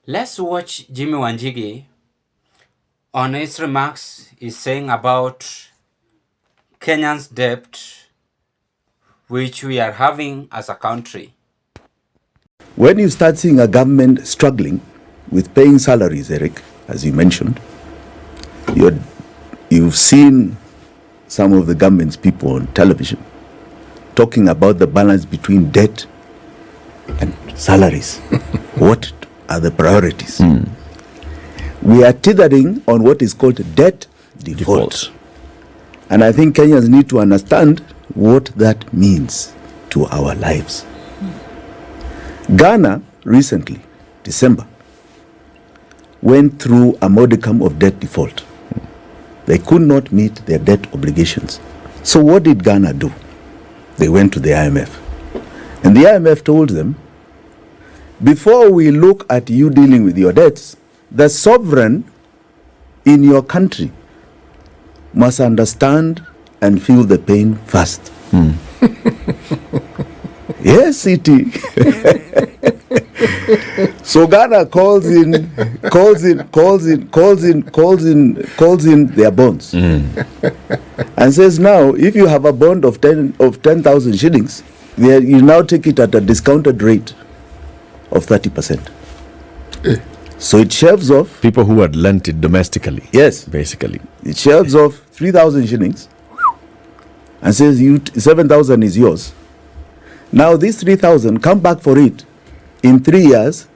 Let's watch Jimmy Wanjigi on his remarks is saying about Kenya's debt which we are having as a country. When you start seeing a government struggling with paying salaries, Eric, as you mentioned, you've seen some of the government's people on television talking about the balance between debt and salaries. What are the priorities? We are tethering on what is called debt default. And I think Kenyans need to understand what that means to our lives. Ghana recently, December, went through a modicum of debt default. They could not meet their debt obligations. So what did Ghana do? They went to the IMF. And the IMF told them, before we look at you dealing with your debts, the sovereign in your country must understand and feel the pain first. Yes, CT. So Ghana calls in their bonds and says, now if you have a bond of 10,000 shillings, you now take it at a discounted rate of 30%. So it shelves off people who had lent it domestically. Yes, basically it shelves off 3,000 shillings and says 7,000 is yours. Now this 3,000, come back for it in 3 years.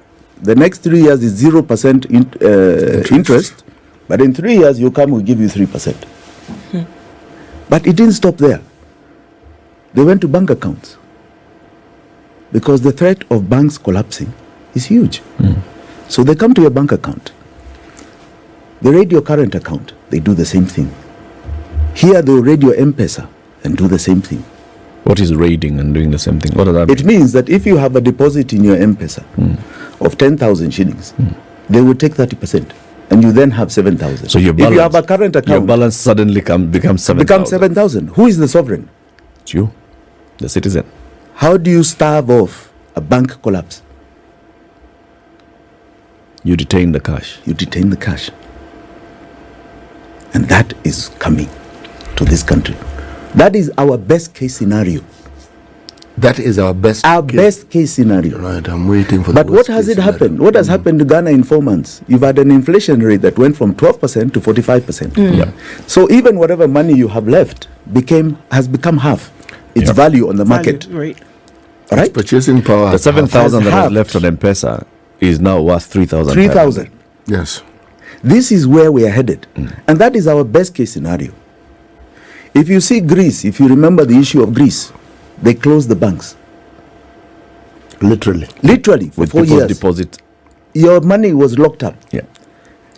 The next 3 years is 0% interest, but in 3 years you come, we'll give you 3%. But it didn't stop there. They went to bank accounts because the threat of banks collapsing is huge. So they come to your bank account. They raid your current account. They do the same thing. Here they raid your M-Pesa and do the same thing. What is raiding and doing the same thing? What does that mean? It means that if you have a deposit in your M-Pesa of 10,000 shillings, they will take 30%, and you then have 7,000. So your balance, if you have a current account, your balance suddenly becomes 7,000. Who is the sovereign? It's you, the citizen. How do you starve off a bank collapse? You detain the cash. You detain the cash. And that is coming to this country. That is our best case scenario. That is our best case scenario. Right, I'm waiting for But what has it happened? What has happened to Ghana in 4 months? You've had an inflation rate that went from 12% to 45%. Yeah. So even whatever money you have left has become half its value on the market. Right. Right? Its purchasing power. The 7,000 that was left on M-Pesa is now worth 3,000. 3,000. Yes. This is where we are headed. And that is our best case scenario. If you see Greece, if you remember the issue of Greece, they closed the banks. Literally For with 4 people's years. deposit. Your money was locked up. Yeah.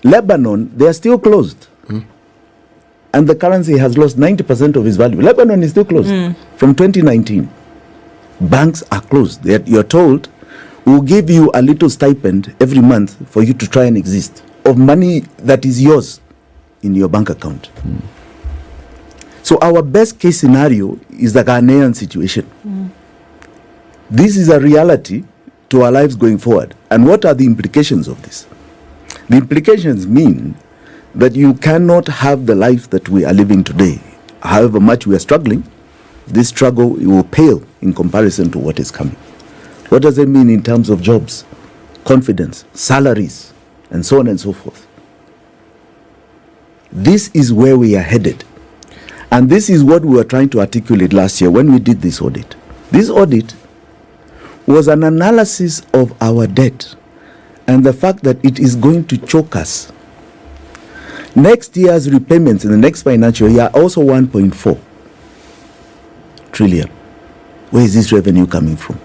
Lebanon, they are still closed. And the currency has lost 90% of its value. Lebanon is still closed from 2019. Banks are closed. You're told, we'll give you a little stipend every month for you to try and exist, of money that is yours in your bank account. So our best case scenario is the Ghanaian situation. This is a reality to our lives going forward. And what are the implications of this? The implications mean that you cannot have the life that we are living today. However much we are struggling, this struggle will pale in comparison to what is coming. What does it mean in terms of jobs, confidence, salaries, and so on and so forth? This is where we are headed. And this is what we were trying to articulate last year when we did this audit. This audit was an analysis of our debt and the fact that it is going to choke us. Next year's repayments in the next financial year are also 1.4 trillion. Where is this revenue coming from?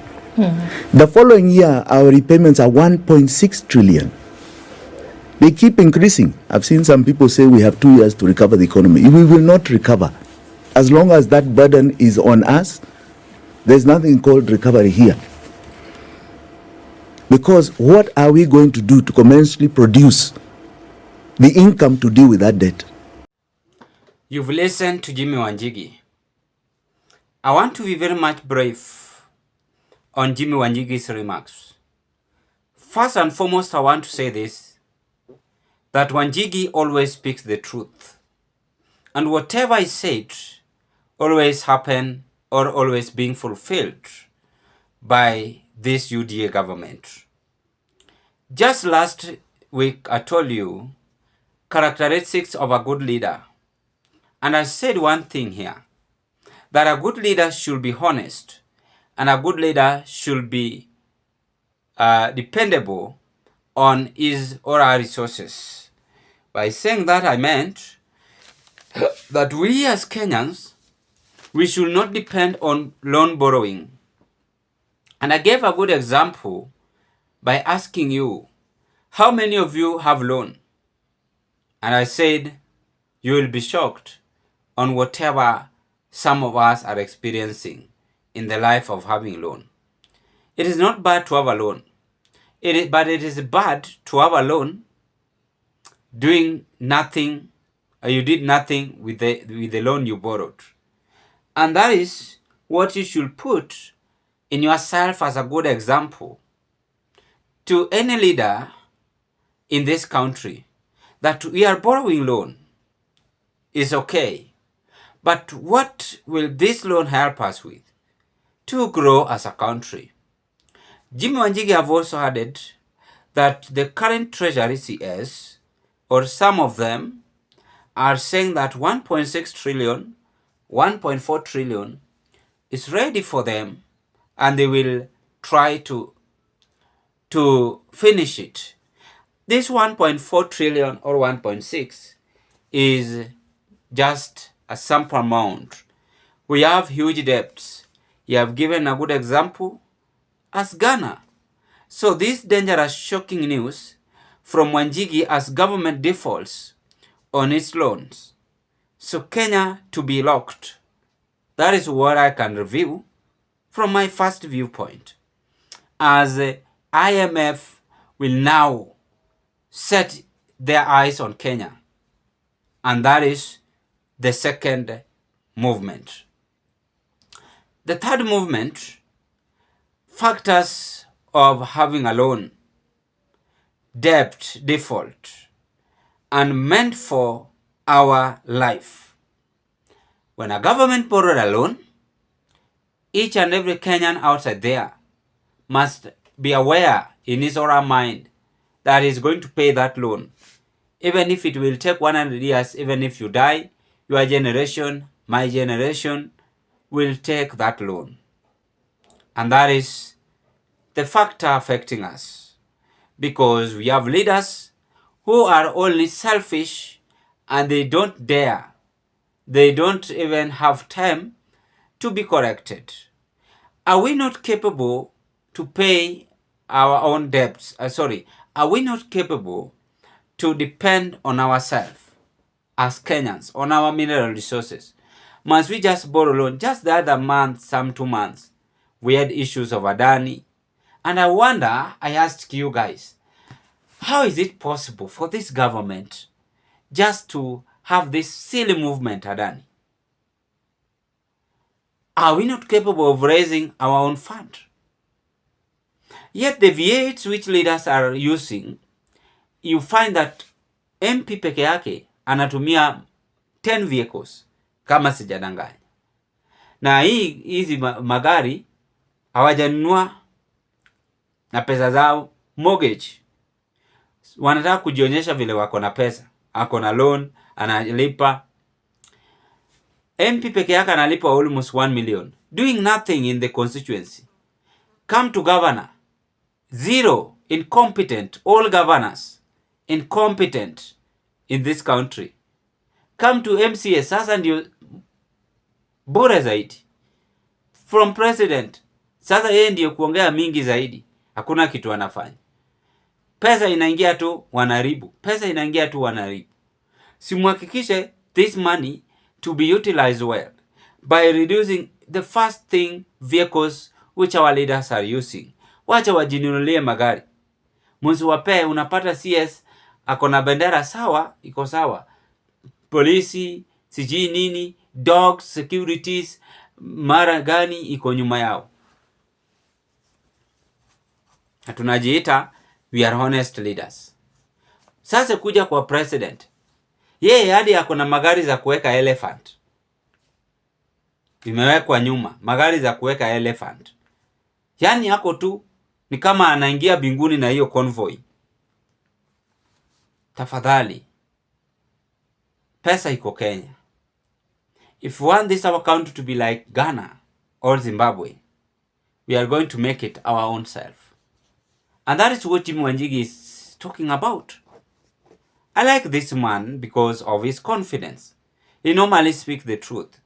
The following year, our repayments are 1.6 trillion. They keep increasing. I've seen some people say we have 2 years to recover the economy. We will not recover. As long as that burden is on us, there's nothing called recovery here. Because what are we going to do to commensurately produce the income to deal with that debt? You've listened to Jimmy Wanjigi. I want to be very much brave on Jimmy Wanjigi's remarks. First and foremost, I want to say this, that Wanjigi always speaks the truth. And whatever is said always happen or always being fulfilled by this UDA government. Just last week, I told you characteristics of a good leader. And I said one thing here, that a good leader should be honest and a good leader should be dependable on his or her resources. By saying that, I meant that we as Kenyans, we should not depend on loan borrowing. And I gave a good example by asking you, how many of you have loan? And I said, you will be shocked on whatever some of us are experiencing in the life of having loan. It is not bad to have a loan, but it is bad to have a loan doing nothing, or you did nothing with the loan you borrowed. And that is what you should put in yourself as a good example to any leader in this country, that we are borrowing loan is okay. But what will this loan help us with? To grow as a country. Jimmy Wanjigi have also added that the current treasury CS, or some of them, are saying that 1.6 trillion, 1.4 trillion is ready for them and they will try to finish it. This 1.4 trillion or 1.6 is just a sample amount. We have huge debts. You have given a good example as Ghana. So this dangerous, shocking news from Wanjigi as government defaults on its loans. So Kenya to be locked. That is what I can review from my first viewpoint. As IMF will now set their eyes on Kenya. And that is the second movement. The third movement, factors of having a loan, debt, default, and meant for our life. When a government borrowed a loan, each and every Kenyan outside there must be aware in his or her mind that he's going to pay that loan. Even if it will take 100 years, even if you die, your generation, my generation, will take that loan. And that is the factor affecting us. Because we have leaders who are only selfish and they don't dare. They don't even have time to be corrected. Are we not capable to pay our own debts? Are we not capable to depend on ourselves as Kenyans, on our mineral resources? Must we just borrow loan? Just the other month, some 2 months, we had issues of Adani. And I wonder, I asked you guys, how is it possible for this government just to have this silly movement, Adani? Are we not capable of raising our own fund? Yet the V8s which leaders are using, you find that MP peke yake anatumia 10 vehicles kama sijadanganya. Na hizi magari hawajanunua na pesa zao, mortgage. Wanataka kujionyesha vile wako na pesa. Ako na loan, analipa. MP peke yake analipa almost 1 million. Doing nothing in the constituency. Come to governor. Zero. Incompetent. All governors. Incompetent in this country. Come to MCA. Sasa ndio bora zaidi. From president. Sasa yeye ndio kuongea mingi zaidi. Hakuna kitu anafanya. Pesa inaingia tu wanaribu. Pesa inaingia tu wanaribu. Simuhakikishe this money to be utilized well by reducing the first thing vehicles which our leaders are using. Wacha wajinunulie magari. Msiwape, unapata CS akona bendera sawa, iko sawa. Polisi, sijui nini, dogs, securities, mara gani iko nyuma yao. Tunajiita we are honest leaders. Sasa kuja kwa president, yeye hadi ako na magari za kuweka elephant, imewekwa nyuma magari za kuweka elephant. Yani hako tu ni kama anaingia binguni na hiyo convoy. Tafadhali, pesa iko Kenya. If we want this our country to be like Ghana or Zimbabwe, we are going to make it our own self. And that is what Jimmy Wanjigi is talking about. I like this man because of his confidence. He normally speaks the truth.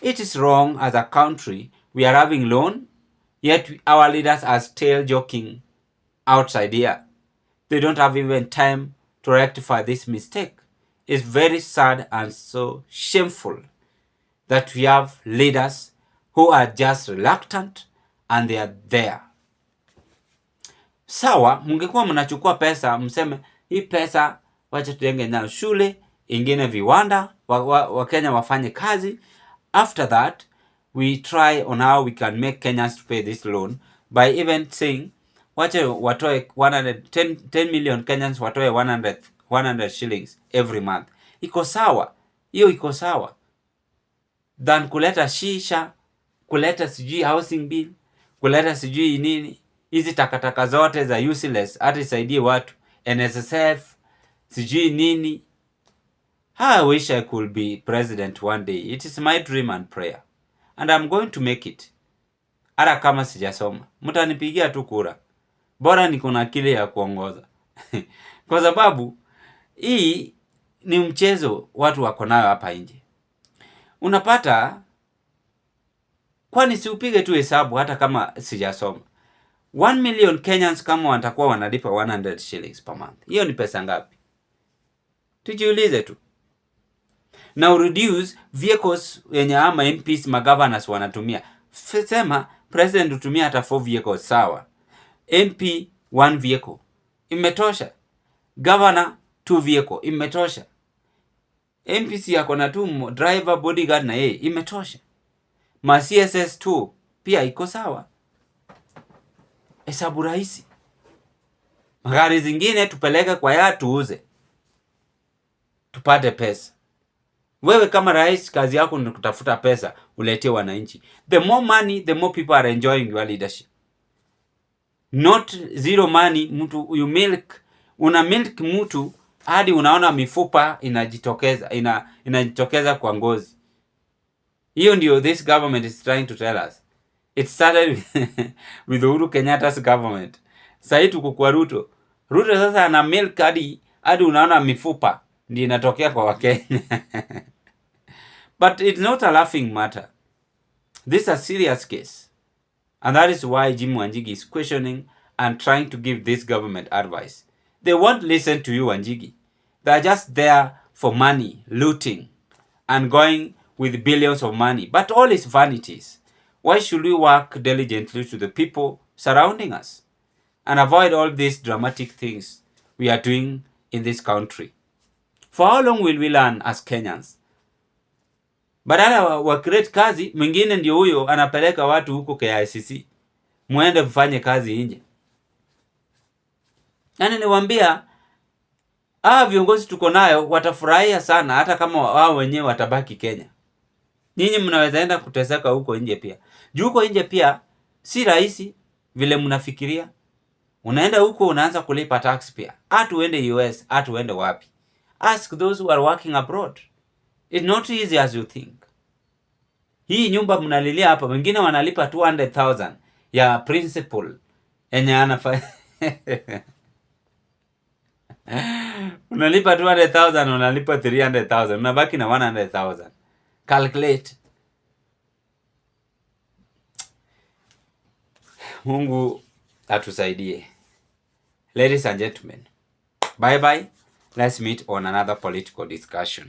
It is wrong as a country we are having loan, yet our leaders are still joking outside here. They don't have even time to rectify this mistake. It's very sad and so shameful that we have leaders who are just reluctant and they are there. Sawa, mungekuwa mnachukua pesa, mseme hii pesa wacha tujenge nayo shule, ingine viwanda, Wakenya wafanye kazi. After that, we try on how we can make Kenyans to pay this loan by even saying, wacha watoe 10 million Kenyans watoe 100 shillings every month. Iko sawa. Hiyo iko sawa. Than kuleta shisha, kuleta sijui housing bill, kuleta sijui nini. Hizi takataka zote za useless hata isaidie watu. NSSF, sijui nini. I wish I could be president one day. It is my dream and prayer. And I'm going to make it. Hata kama sijasoma. Mtanipigia tu kura. Bora niko na akili ya kuongoza. Kwa sababu hii ni mchezo watu wako nayo hapa nje. Unapata, kwani si upige tu hesabu hata kama sijasoma. 1 million Kenyans kama watakuwa wanalipa 100 shillings per month. Hiyo ni pesa ngapi? Tujiulize tu. Now reduce vehicles yenye ama MPs magovernors wanatumia. Sema president utumia hata 4 vehicles sawa. MP 1 vehicle imetosha. Governor 2 vehicle imetosha. MPC yako na tu driver, bodyguard na yeye imetosha. Ma CSS 2 pia iko sawa. Hesabu rahisi. Magari zingine tupeleke kwa ya tuuze, tupate pesa. Wewe kama rais kazi yako ni kutafuta pesa uletee wananchi. The more money, the more people are enjoying your leadership. Not zero money, mtu you milk, una milk mtu hadi unaona mifupa inajitokeza kwa ngozi. Hiyo ndio this government is trying to tell us. It started with Uhuru Kenyatta's government. Sasa tuko kwa Ruto. Ruto sasa ana milk hadi unaona mifupa ndio inatokea kwa Wakenya. But it's not a laughing matter. This is a serious case. And that is why Jimmy Wanjigi is questioning and trying to give this government advice. They won't listen to you, Wanjigi. They are just there for money, looting, and going with billions of money. But all is vanities. Why should we work diligently to the people surrounding us and avoid all these dramatic things we are doing in this country? For how long will we learn as Kenyans? Badala wa create kazi, mwingine ndio huyo anapeleka watu huko KICC. Muende mfanye kazi nje. Yani niwaambia, viongozi tuko nayo watafurahia sana hata kama wao wenyewe watabaki Kenya. Nyinyi mnaweza enda kuteseka huko nje pia. Juu huko nje pia si rahisi vile mnafikiria. Unaenda huko unaanza kulipa tax pia. Hata uende US, hata uende wapi. Ask those who are working abroad. It's not easy as you think. Hii nyumba mnalilia hapa, wengine wanalipa 200,000 ya principal yenye anafanya. Unalipa 200,000, unalipa 300,000, unabaki na 100,000. Calculate. Mungu atusaidie. Ladies and gentlemen, bye bye. Let's meet on another political discussion.